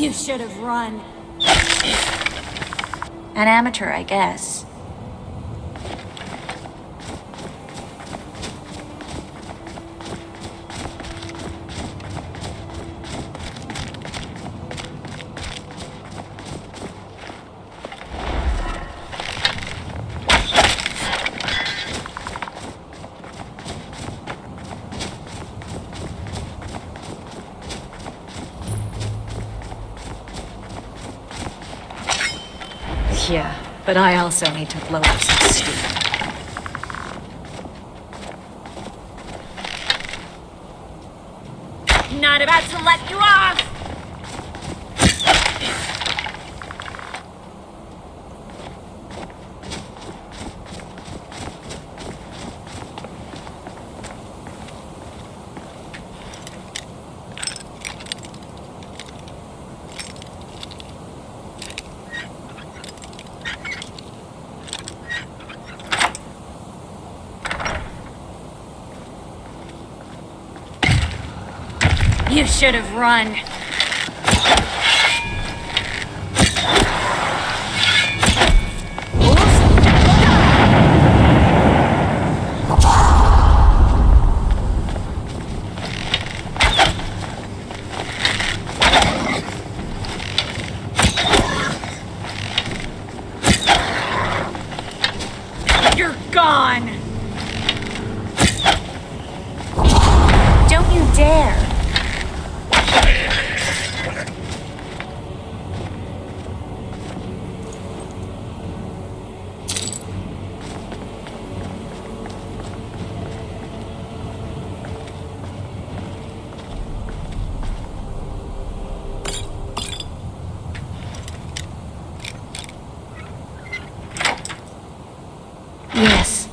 You should have run. An amateur, I guess. Yeah, but I also need to blow up some steam. Not about to let you off! You should have run. You're gone. Don't you dare. Yes.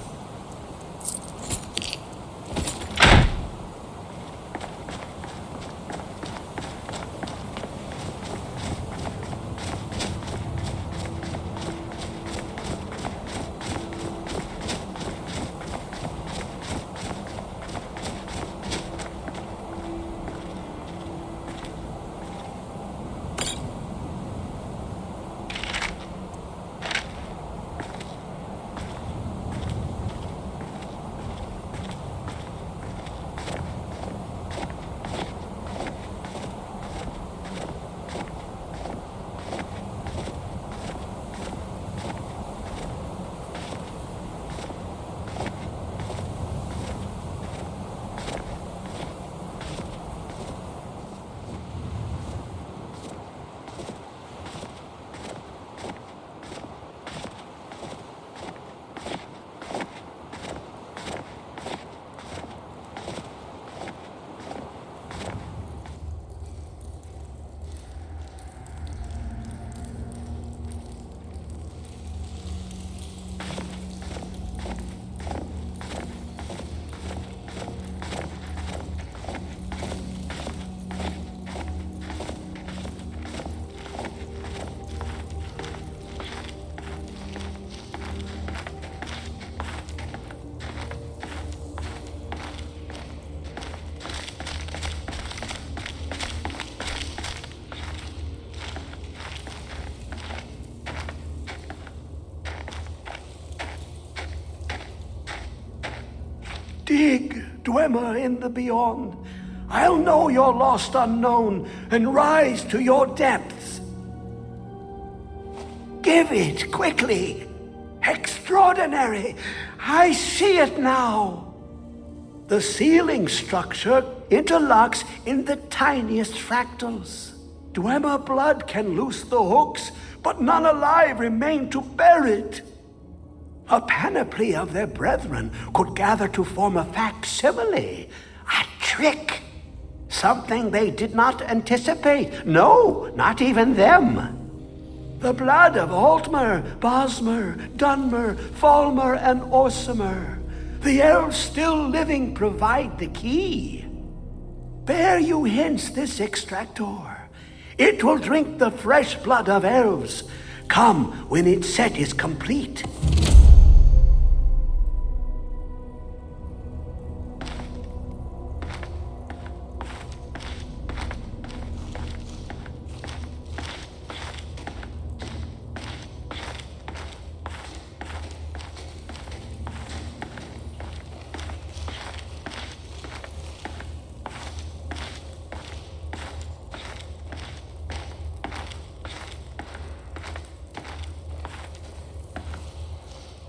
Dig, Dwemer in the beyond. I'll know your lost unknown and rise to your depths. Give it quickly. Extraordinary. I see it now. The ceiling structure interlocks in the tiniest fractals. Dwemer blood can loose the hooks, but none alive remain to bear it. A panoply of their brethren could gather to form a facsimile, a trick. Something they did not anticipate. No, not even them. The blood of Altmer, Bosmer, Dunmer, Falmer, and Orsimer. The elves still living provide the key. Bear you hence this extractor. It will drink the fresh blood of elves. Come when its set is complete.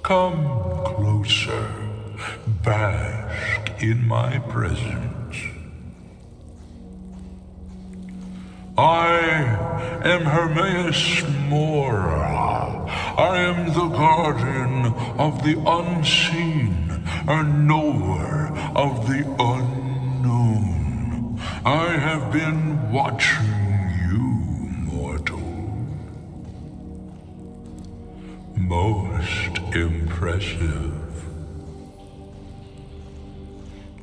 Come closer, bask in my presence. I am Hermaeus Mora. I am the guardian of the unseen, a knower of the unknown. I have been watching you, mortal. Most impressive.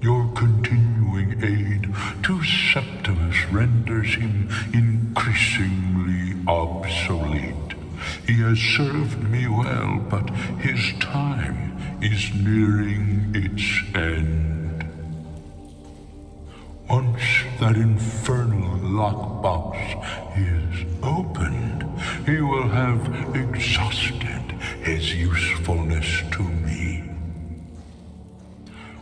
Your continuing aid to Septimus renders him increasingly obsolete. He has served me well, but his time is nearing its end. Once that infernal lockbox is opened, he will have exhausted his usefulness to me.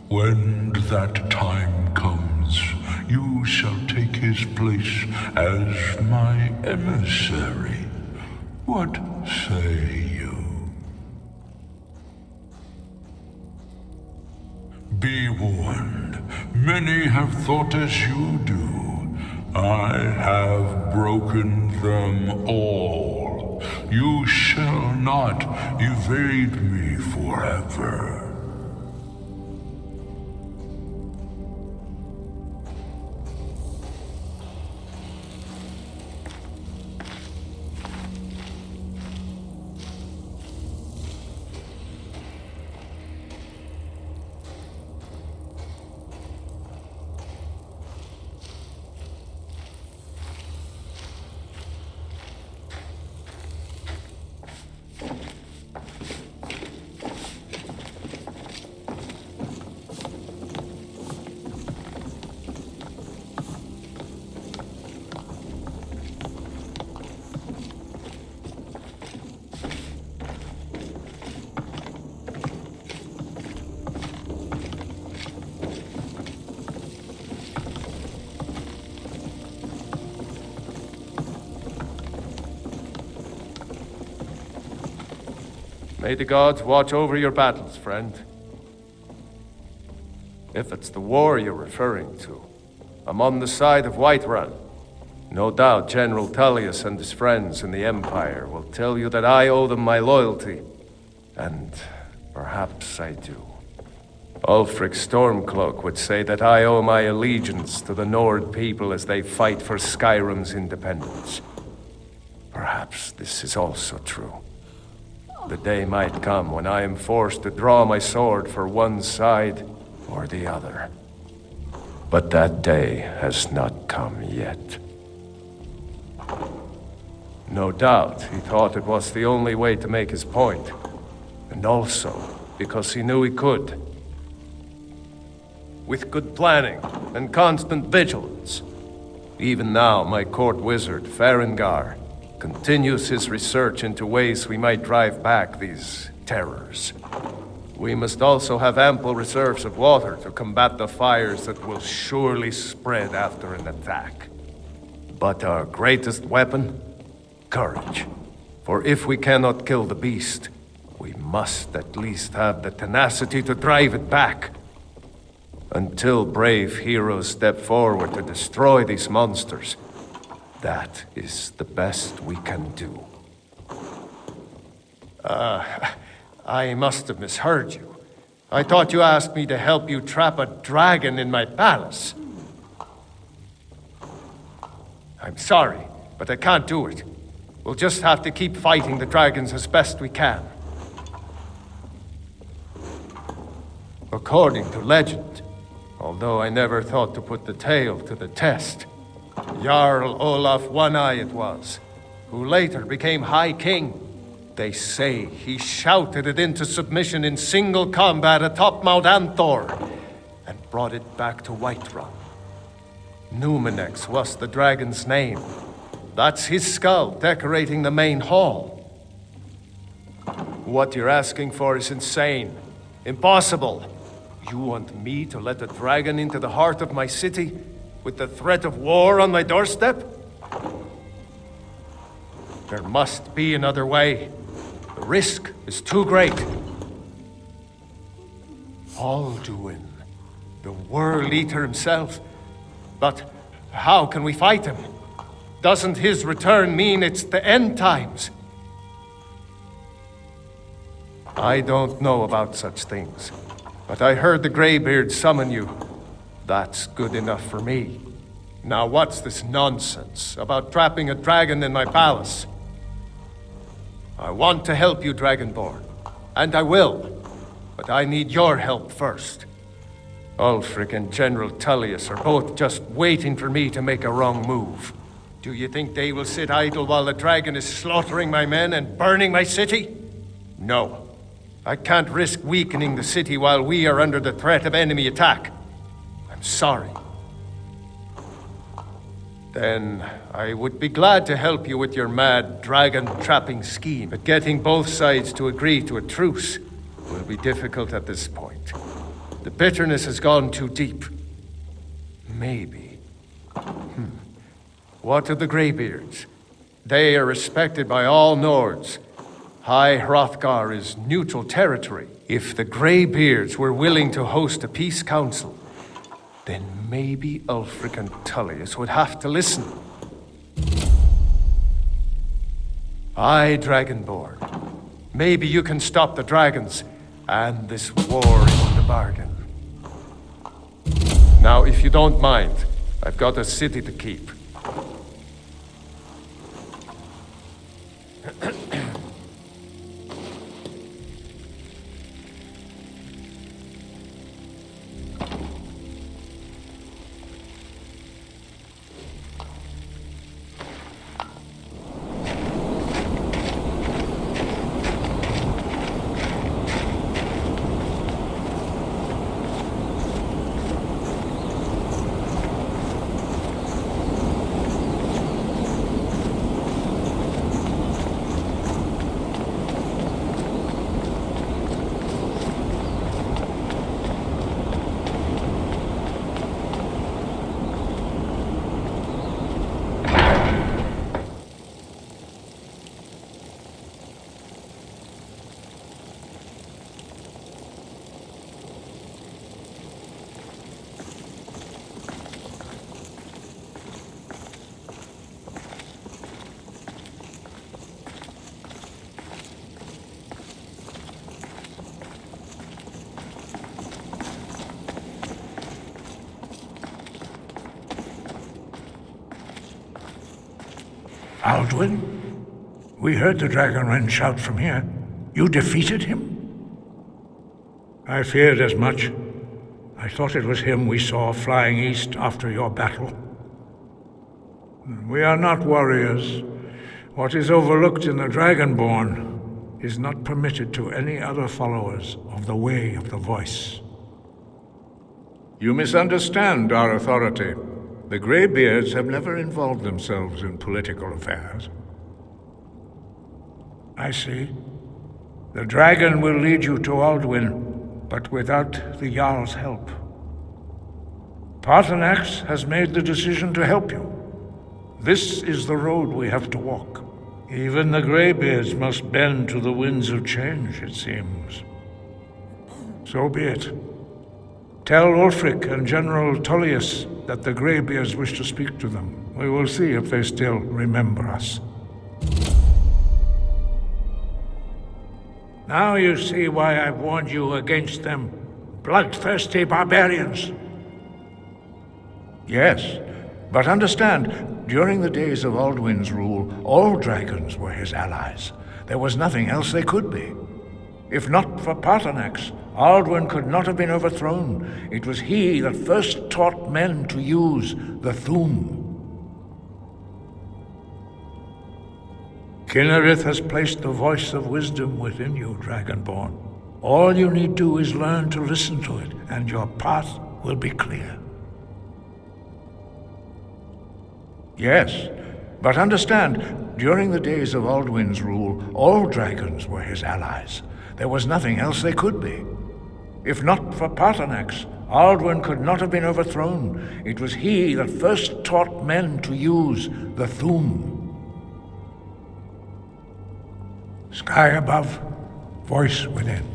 When that time comes, you shall take his place as my emissary. What say you? Be warned, many have thought as you do. I have broken them all. You shall not evade me forever. May the gods watch over your battles, friend. If it's the war you're referring to, I'm on the side of Whiterun. No doubt General Tullius and his friends in the Empire will tell you that I owe them my loyalty. And perhaps I do. Ulfric Stormcloak would say that I owe my allegiance to the Nord people as they fight for Skyrim's independence. Perhaps this is also true. The day might come when I am forced to draw my sword for one side or the other. But that day has not come yet. No doubt he thought it was the only way to make his point. And also because he knew he could. With good planning and constant vigilance. Even now, my court wizard, Farengar, continues his research into ways we might drive back these terrors. We must also have ample reserves of water to combat the fires that will surely spread after an attack. But our greatest weapon? Courage. For if we cannot kill the beast, we must at least have the tenacity to drive it back. Until brave heroes step forward to destroy these monsters, that is the best we can do. I must have misheard you. I thought you asked me to help you trap a dragon in my palace. I'm sorry, but I can't do it. We'll just have to keep fighting the dragons as best we can. According to legend, although I never thought to put the tale to the test, Jarl Olaf One-Eye it was, who later became High King. They say he shouted it into submission in single combat atop Mount Anthor, and brought it back to Whiterun. Numenex was the dragon's name. That's his skull decorating the main hall. What you're asking for is insane. Impossible. You want me to let a dragon into the heart of my city, with the threat of war on my doorstep? There must be another way. The risk is too great. Alduin, the World Eater himself. But how can we fight him? Doesn't his return mean it's the end times? I don't know about such things, but I heard the Greybeard summon you. That's good enough for me. Now what's this nonsense about trapping a dragon in my palace? I want to help you, Dragonborn, and I will, but I need your help first. Ulfric and General Tullius are both just waiting for me to make a wrong move. Do you think they will sit idle while the dragon is slaughtering my men and burning my city? No. I can't risk weakening the city while we are under the threat of enemy attack. I'm sorry. Then I would be glad to help you with your mad dragon-trapping scheme, but getting both sides to agree to a truce will be difficult at this point. The bitterness has gone too deep. Maybe. What of the Greybeards? They are respected by all Nords. High Hrothgar is neutral territory. If the Greybeards were willing to host a peace council, then maybe Ulfric and Tullius would have to listen. Aye, Dragonborn. Maybe you can stop the dragons and this war in the bargain. Now, if you don't mind, I've got a city to keep. Alduin? We heard the Dragonren shout from here. You defeated him? I feared as much. I thought it was him we saw flying east after your battle. We are not warriors. What is overlooked in the Dragonborn is not permitted to any other followers of the Way of the Voice. You misunderstand our authority. The Greybeards have never involved themselves in political affairs. I see. The dragon will lead you to Alduin, but without the Jarl's help. Paarthurnax has made the decision to help you. This is the road we have to walk. Even the Greybeards must bend to the winds of change, it seems. So be it. Tell Ulfric and General Tullius that the Greybeards wish to speak to them. We will see if they still remember us. Now you see why I warned you against them, bloodthirsty barbarians. Yes, but understand, during the days of Alduin's rule, all dragons were his allies. There was nothing else they could be. If not for Paarthurnax, Alduin could not have been overthrown. It was he that first taught men to use the Thu'um. Kynareth has placed the voice of wisdom within you, Dragonborn. All you need do is learn to listen to it, and your path will be clear. Yes, but understand, during the days of Alduin's rule, all dragons were his allies. There was nothing else they could be. If not for Paarthurnax, Alduin could not have been overthrown. It was he that first taught men to use the Thu'um. Sky above, voice within.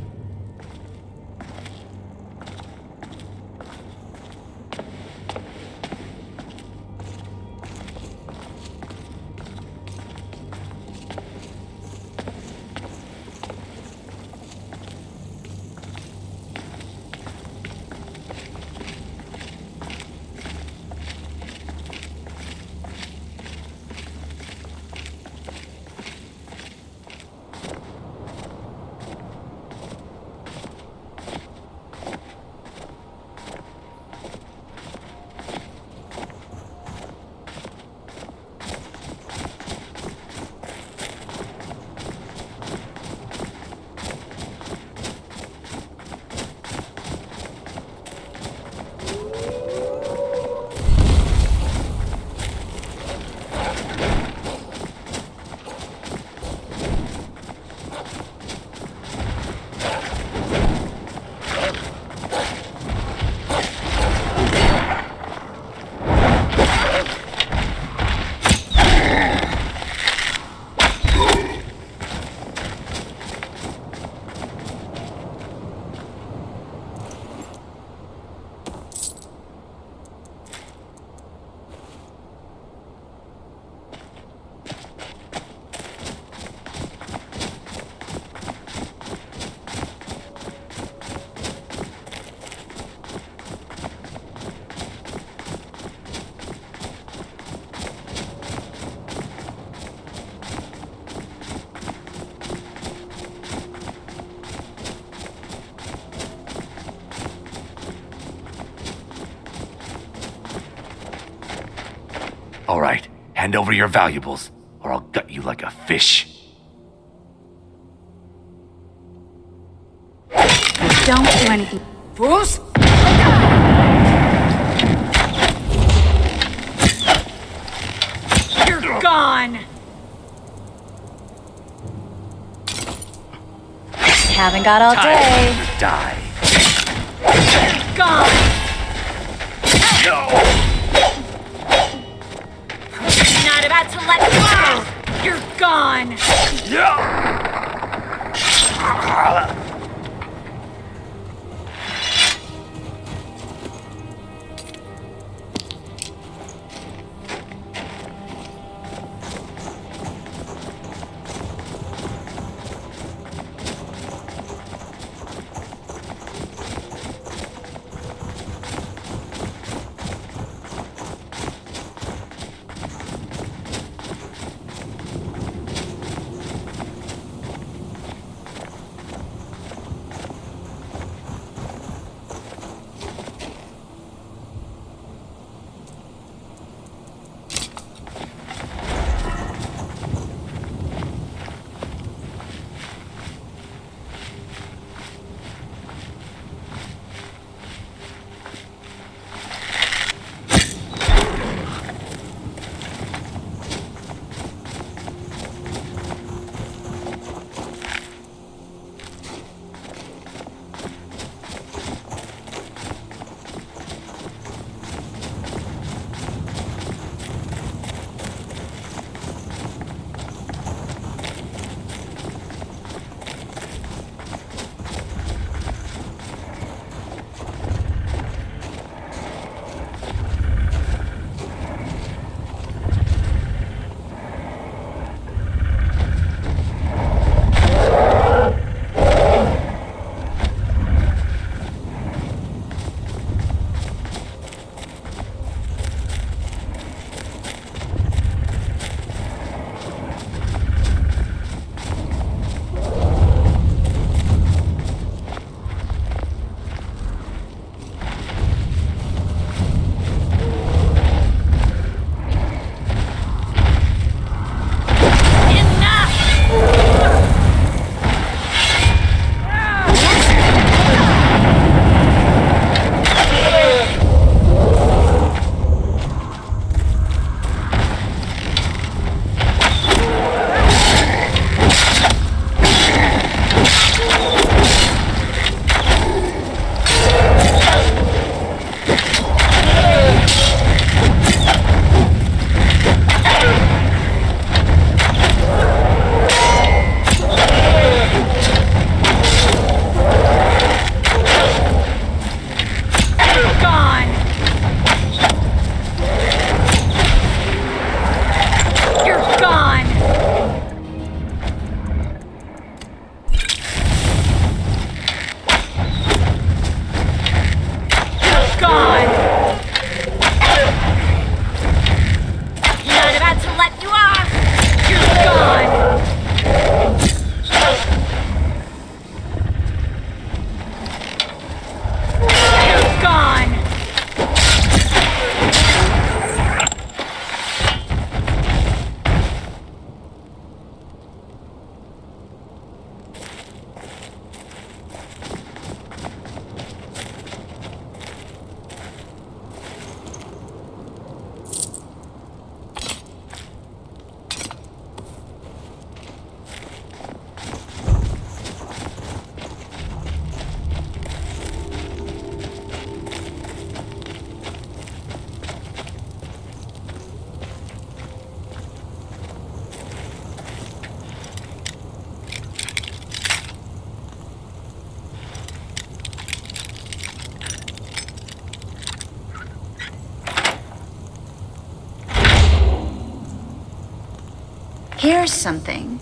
All right, hand over your valuables, or I'll gut you like a fish. Don't do anything, fools! You're gone! Haven't got all day. Time to die. You're gone! No! Not about to let you out! You're gone! Here's something.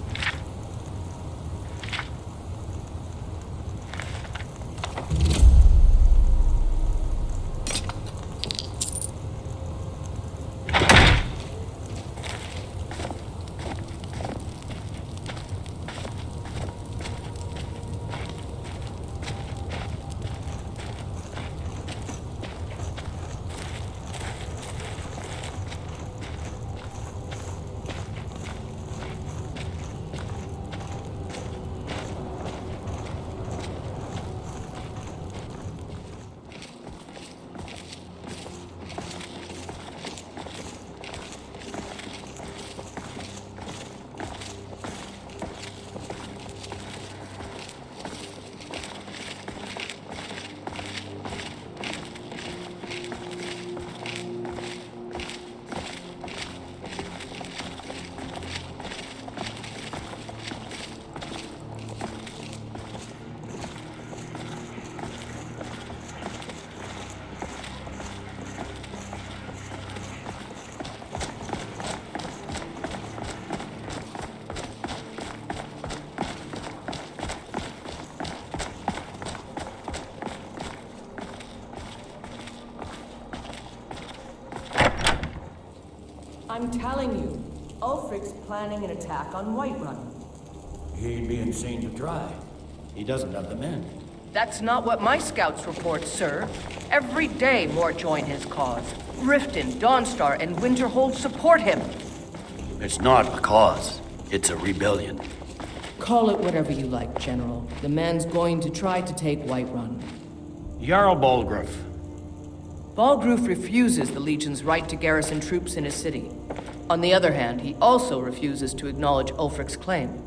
I'm telling you, Ulfric's planning an attack on Whiterun. He'd be insane to try. He doesn't have the men. That's not what my scouts report, sir. Every day more join his cause. Riften, Dawnstar, and Winterhold support him. It's not a cause. It's a rebellion. Call it whatever you like, General. The man's going to try to take Whiterun. Jarl Balgruuf. Balgruuf refuses the Legion's right to garrison troops in his city. On the other hand, he also refuses to acknowledge Ulfric's claim.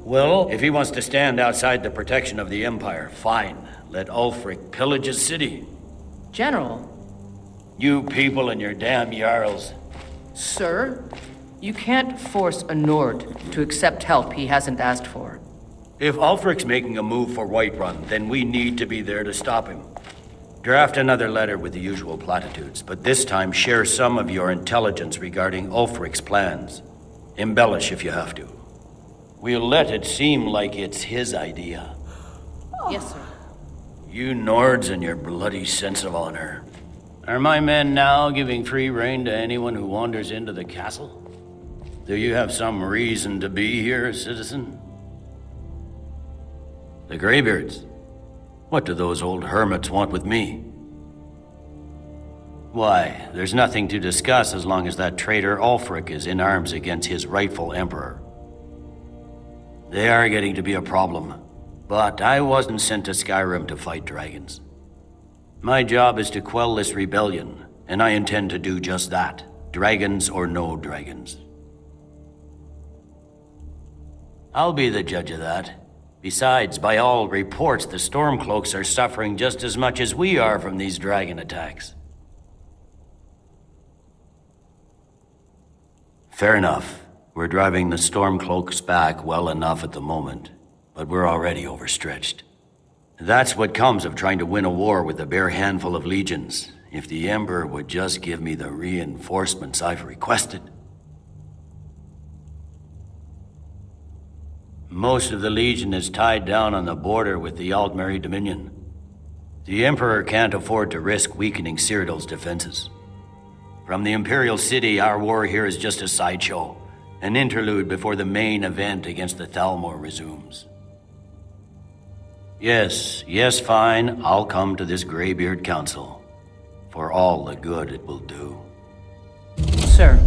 Well, if he wants to stand outside the protection of the Empire, fine. Let Ulfric pillage his city. General? You people and your damn Jarls. Sir? You can't force a Nord to accept help he hasn't asked for. If Ulfric's making a move for Whiterun, then we need to be there to stop him. Draft another letter with the usual platitudes, but this time share some of your intelligence regarding Ulfric's plans. Embellish if you have to. We'll let it seem like it's his idea. Yes, sir. You Nords and your bloody sense of honor. Are my men now giving free rein to anyone who wanders into the castle? Do you have some reason to be here, citizen? The Greybeards? What do those old hermits want with me? Why, there's nothing to discuss as long as that traitor Ulfric is in arms against his rightful emperor. They are getting to be a problem, but I wasn't sent to Skyrim to fight dragons. My job is to quell this rebellion, and I intend to do just that, dragons or no dragons. I'll be the judge of that. Besides, by all reports, the Stormcloaks are suffering just as much as we are from these dragon attacks. Fair enough. We're driving the Stormcloaks back well enough at the moment, but we're already overstretched. That's what comes of trying to win a war with a bare handful of legions. If the Emperor would just give me the reinforcements I've requested. Most of the Legion is tied down on the border with the Altmeri Dominion. The Emperor can't afford to risk weakening Cyrodiil's defenses. From the Imperial City, our war here is just a sideshow, an interlude before the main event against the Thalmor resumes. Yes, fine, I'll come to this Greybeard Council, for all the good it will do. Sir.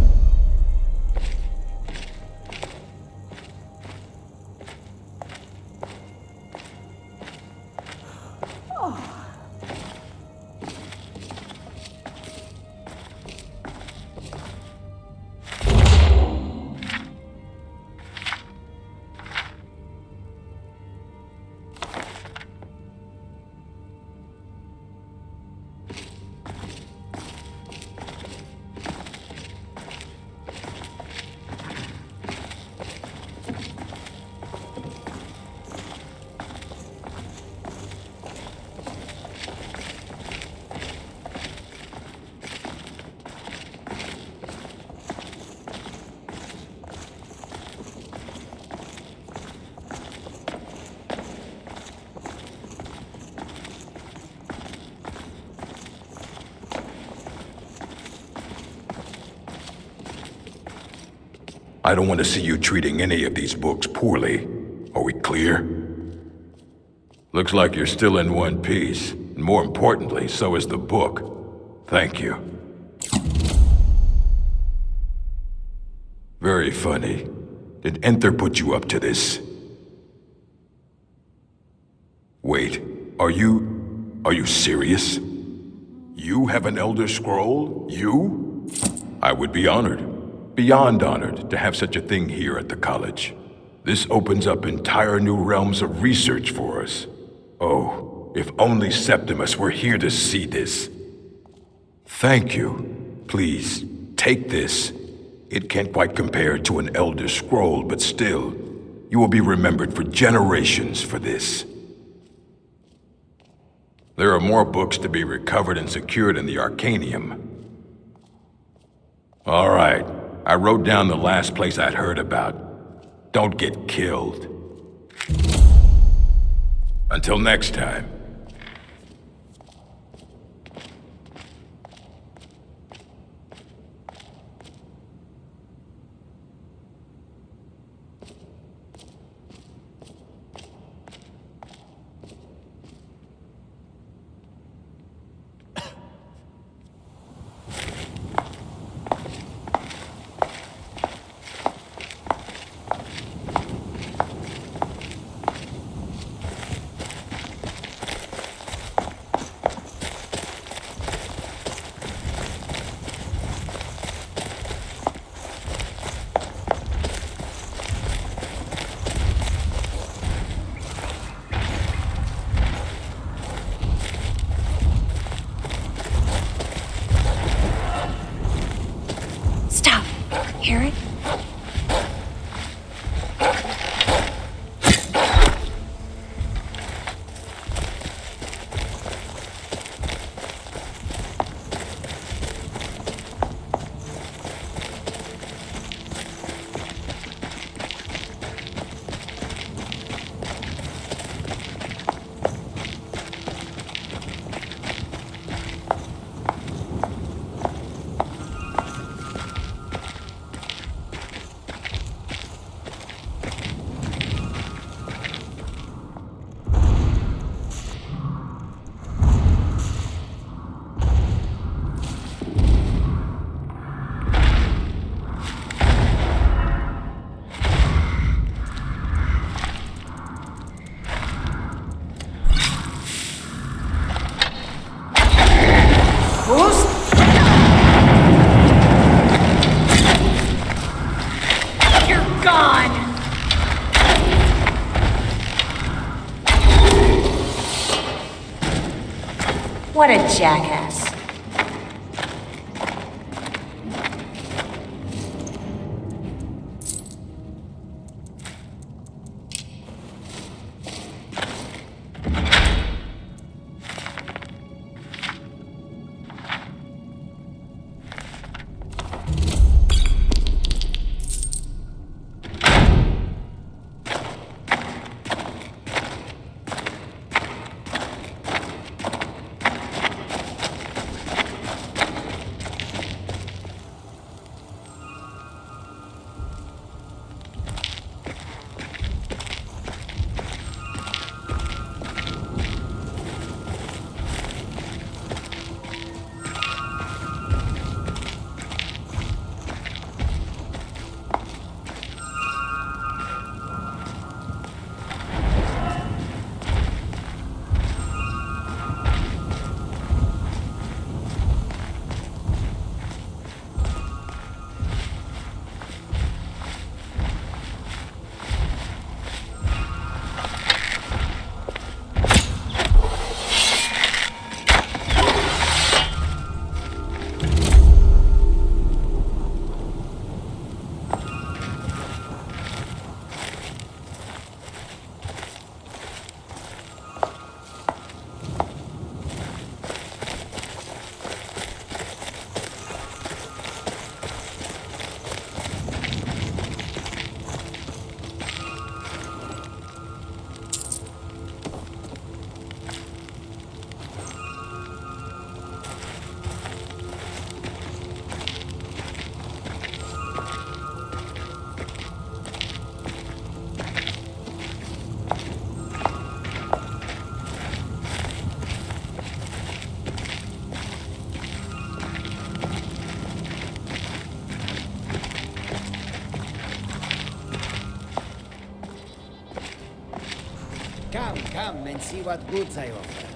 I don't want to see you treating any of these books poorly. Are we clear? Looks like you're still in one piece. And more importantly, so is the book. Thank you. Very funny. Did Enther put you up to this? Wait, are you serious? You have an Elder Scroll? You? I would be honored. Beyond honored to have such a thing here at the college. This opens up entire new realms of research for us. Oh, if only Septimus were here to see this. Thank you. Please, take this. It can't quite compare to an Elder Scroll, but still, you will be remembered for generations for this. There are more books to be recovered and secured in the Arcanium. All right. I wrote down the last place I'd heard about. Don't get killed. Until next time. What a jackass. Come and see what goods I offer.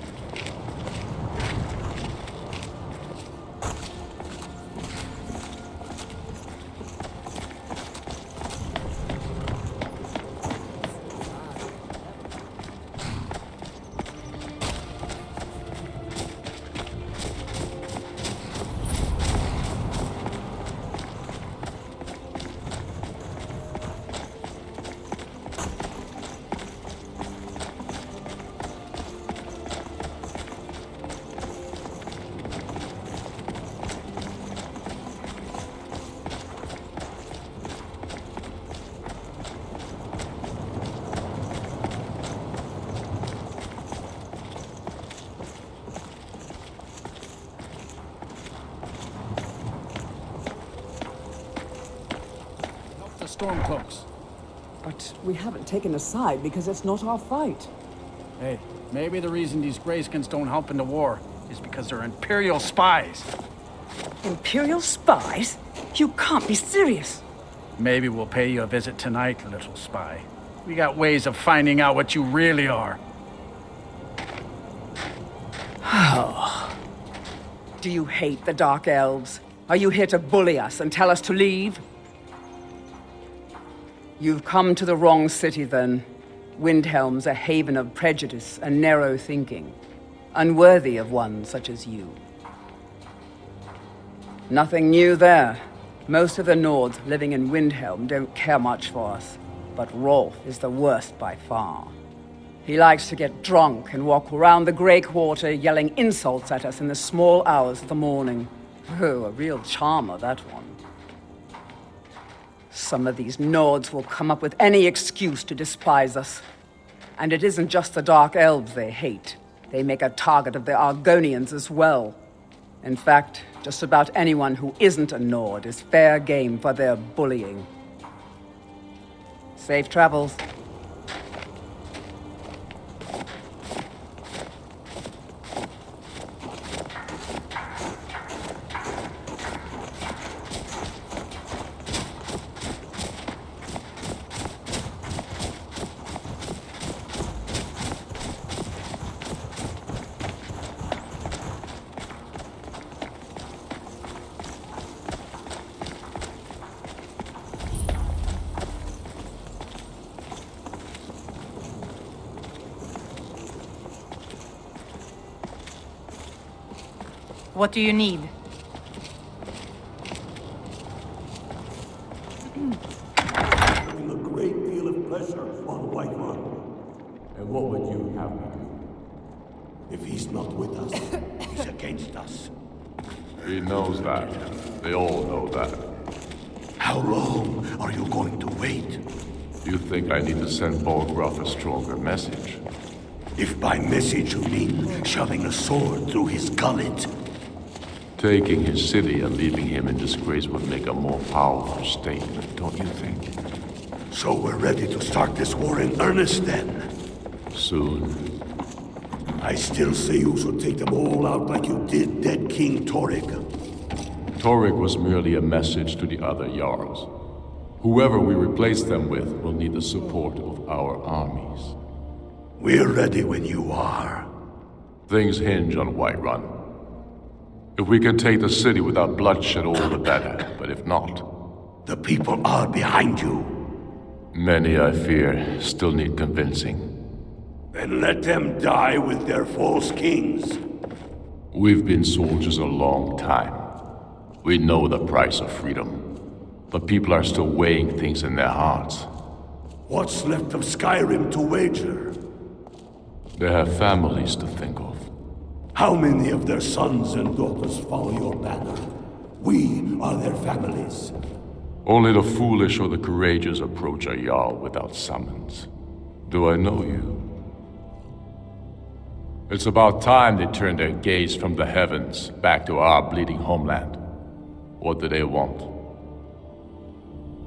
Stormcloaks. But we haven't taken a side because it's not our fight. Hey, maybe the reason these Grayskins don't help in the war is because they're Imperial spies. Imperial spies? You can't be serious. Maybe we'll pay you a visit tonight, little spy. We got ways of finding out what you really are. Oh. Do you hate the Dark Elves? Are you here to bully us and tell us to leave? You've come to the wrong city, then. Windhelm's a haven of prejudice and narrow thinking, unworthy of one such as you. Nothing new there. Most of the Nords living in Windhelm don't care much for us, but Rolf is the worst by far. He likes to get drunk and walk around the Grey Quarter yelling insults at us in the small hours of the morning. Oh, a real charmer, that one. Some of these Nords will come up with any excuse to despise us. And it isn't just the Dark Elves they hate. They make a target of the Argonians as well. In fact, just about anyone who isn't a Nord is fair game for their bullying. Safe travels. What do you need? Putting a great deal of pressure on Whiterun. And what would you have me do? If he's not with us, he's against us. He knows that. They all know that. How long are you going to wait? You think I need to send Bolgraf a stronger message? If by message you mean shoving a sword through his gullet. Taking his city and leaving him in disgrace would make a more powerful statement, don't you think? So we're ready to start this war in earnest then? Soon. I still say you should take them all out like you did dead King Torrig. Torrig was merely a message to the other Jarls. Whoever we replace them with will need the support of our armies. We're ready when you are. Things hinge on Whiterun. If we can take the city without bloodshed, all the better. But if not... The people are behind you. Many, I fear, still need convincing. Then let them die with their false kings. We've been soldiers a long time. We know the price of freedom. But people are still weighing things in their hearts. What's left of Skyrim to wager? They have families to think of. How many of their sons and daughters follow your banner? We are their families. Only the foolish or the courageous approach a Jarl without summons. Do I know you? It's about time they turned their gaze from the heavens back to our bleeding homeland. What do they want?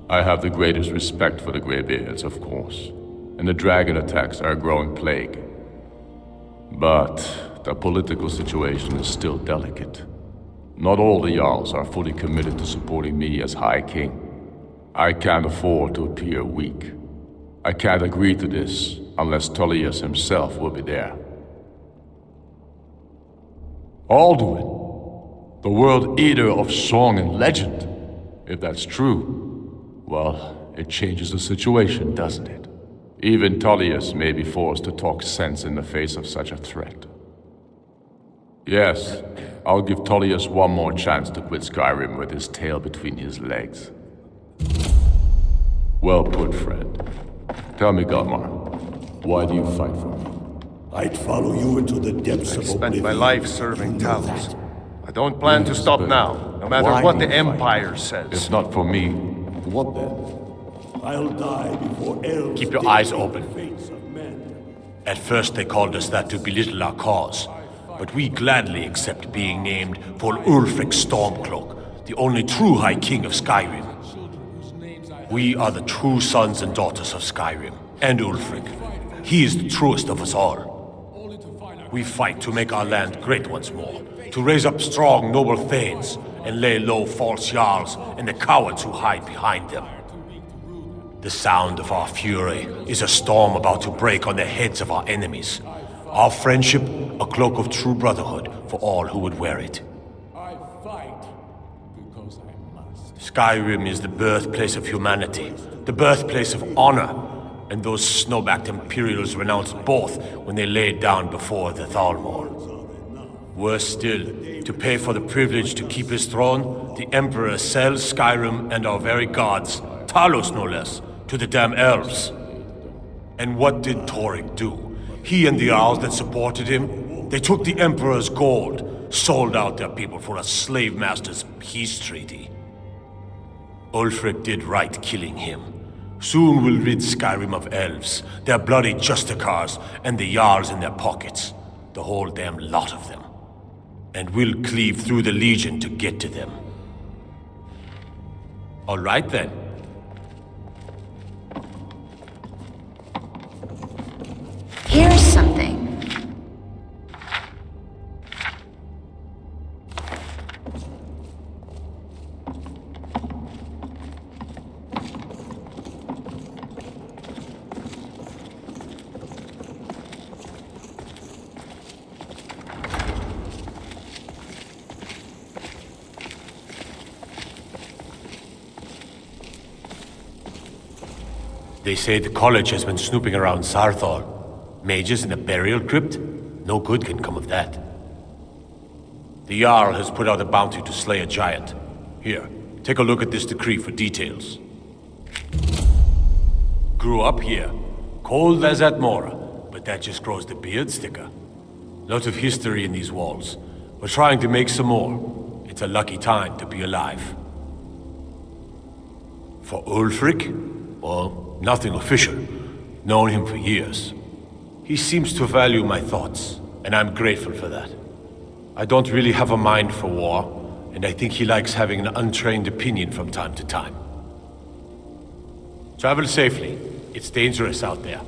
I have the greatest respect for the Greybeards, of course, and the dragon attacks are a growing plague. But the political situation is still delicate. Not all the Jarls are fully committed to supporting me as High King. I can't afford to appear weak. I can't agree to this unless Tullius himself will be there. Alduin, the world eater of song and legend. If that's true, well, it changes the situation, doesn't it? Even Tullius may be forced to talk sense in the face of such a threat. Yes, I'll give Tullius one more chance to quit Skyrim with his tail between his legs. Well put, friend. Tell me, Galmar, why do you fight for me? I'd follow you into the depths of oblivion. I spent my life serving Talos. I don't plan to stop now, no matter what the Empire says. If not for me, what then? I'll die before elves. Keep your eyes open. At first they called us that to belittle our cause, but we gladly accept being named for Ulfric Stormcloak, the only true High King of Skyrim. We are the true sons and daughters of Skyrim, and Ulfric. He is the truest of us all. We fight to make our land great once more, to raise up strong, noble thanes, and lay low false Jarls and the cowards who hide behind them. The sound of our fury is a storm about to break on the heads of our enemies. Our friendship, a cloak of true brotherhood for all who would wear it. I fight because I must. Skyrim is the birthplace of humanity, the birthplace of honor, and those snow-backed Imperials renounced both when they laid down before the Thalmor. Worse still, to pay for the privilege to keep his throne, the Emperor sells Skyrim and our very gods, Talos no less, to the damn elves. And what did Torrig do? He and the Jarls that supported him, they took the Emperor's gold, sold out their people for a slave master's peace treaty. Ulfric did right killing him. Soon we'll rid Skyrim of elves, their bloody Justicars, and the Jarls in their pockets. The whole damn lot of them. And we'll cleave through the Legion to get to them. All right then. Here's something. They say the college has been snooping around Sarthal. Mages in a burial crypt? No good can come of that. The Jarl has put out a bounty to slay a giant. Here, take a look at this decree for details. Grew up here, cold as at Mora, but that just grows the beard sticker. Lots of history in these walls. We're trying to make some more. It's a lucky time to be alive. For Ulfric? Well, nothing official. Known him for years. He seems to value my thoughts, and I'm grateful for that. I don't really have a mind for war, and I think he likes having an untrained opinion from time to time. Travel safely. It's dangerous out there.